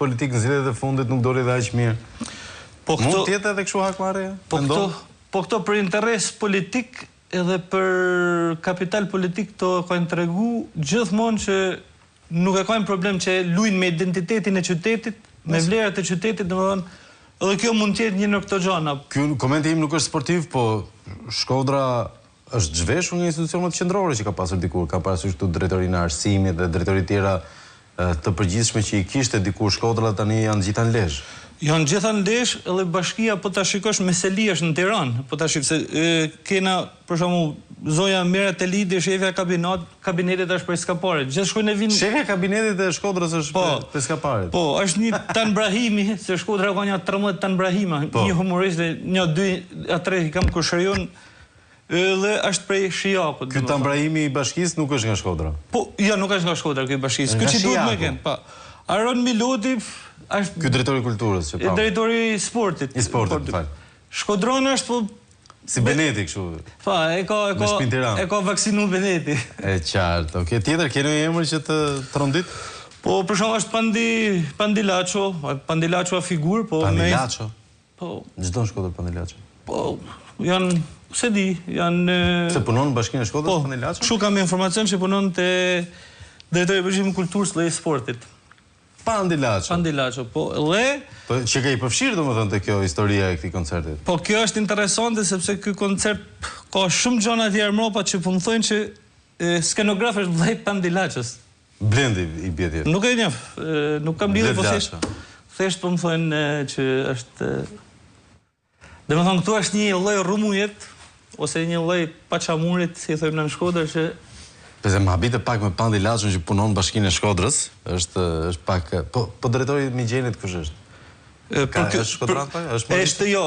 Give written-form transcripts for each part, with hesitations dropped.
politik në zgjedhjet e fundit nuk doli dhe aq mirë. Mund të jetë edhe kështu hakmarrje? Po këto për interes politik edhe për kapital politik to kanë tregu gjithmonë që nuk e kanë problem që luajnë me identitetin e qytetit, me vlerat e qytetit, domethënë, edhe kjo mund të jetë një në këto gjëra. Ky komenti im nuk është sportiv, po Shkodra është zhveshur nga institucionet qendrore që ka pasur dikur, ka pasur këtu drejtorinë e arsimit dhe drejtori tjera të përgjithshme që i kishte dikur Shkodra, tani janë gjitha në Lezhë. Janë gjitha në Lezhë, edhe bashkia po ta shikosh Meseli është në Tiranë, po ta shikosh se kena për shembull zonja Mera Telidi, shefja e kabinetit është për Skaparet. Gjithë shkojnë e vinë. Shefja e kabinetit e Shkodrës është për Skaparet. Po, është një Tan Brahimi, se Shkodra ka një 13 Tan Brahima, një humorist, një 2 3 i kam kushërion dhe është prej Shijakut. Ky Tan Brahimi i bashkisë nuk është nga Shkodra. Po, jo, nuk është nga Shkodra ky bashkisë. Ky që duhet më ken. Po. Aron Miloti Ky drejtori i kulturës që pa. Drejtori i sportit. I sportit, fal. Shkodroni është po si Beneti kështu. Po, e ka vaksinu Beneti. E qartë. Okej, tjetër keni një emër që të trondit? Po, për shkak është Pandilaço figurë, po Pandilaço. Po, çdo në Shkodër Pandilaço. Po, janë se di, janë se punon në Bashkinë e Shkodrës Pandilaço? Po, kështu kam informacion që punon te drejtori i përgjithshëm kulturës dhe sportit. Pandilaço, po, dhe... Që ka i përfshirë, domethënë, te kjo historia e këtij koncertit. Po, kjo është interesante, sepse ky koncert ka shumë gjëra tjera mbrapa që po më thonë që skenograf është vllai Pandilaços. Blendi i bie tjetër. Nuk e njeh, nuk kam lidhje, po thjesht po më thonë që është... Domethënë, këtu është një lloj rrumujet, ose një lloj paçamurit, si i thojmë në Shkodër, që Pse më habite pak me Pandilaçon që punon në Bashkinë e Shkodrës, është pak... Po drejtori i Migjenit kush është? Është Shkodran pak? Është jo,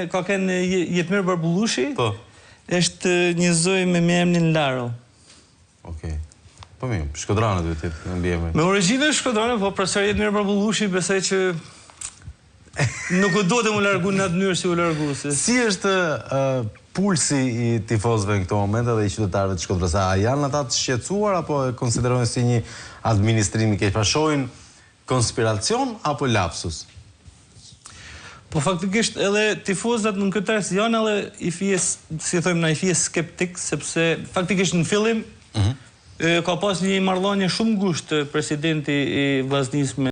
ka kënë Jetmir Barbullushi, është një zoj me emrin Laro. Okej. Po mirë, Shkodranë duhet të jetë në emrin. Me origjinë Shkodranë, po profesor Jetmir Barbullushi besoj që nuk u do të më largu në atë mënyrë si u largu. Si është pulsi i tifozëve në këto momente dhe i qytetarëve të Shkodrës? A janë ata të shqetësuar apo e konsiderojnë si një administrim i keq? Pra shohin konspiracion apo lapsus? Po faktikisht edhe tifozat në këtë rast janë edhe i fies, si thojmë na, i fies skeptik, sepse faktikisht në fillim ka pas një marrëdhënie shumë ngushtë presidenti i vllaznisë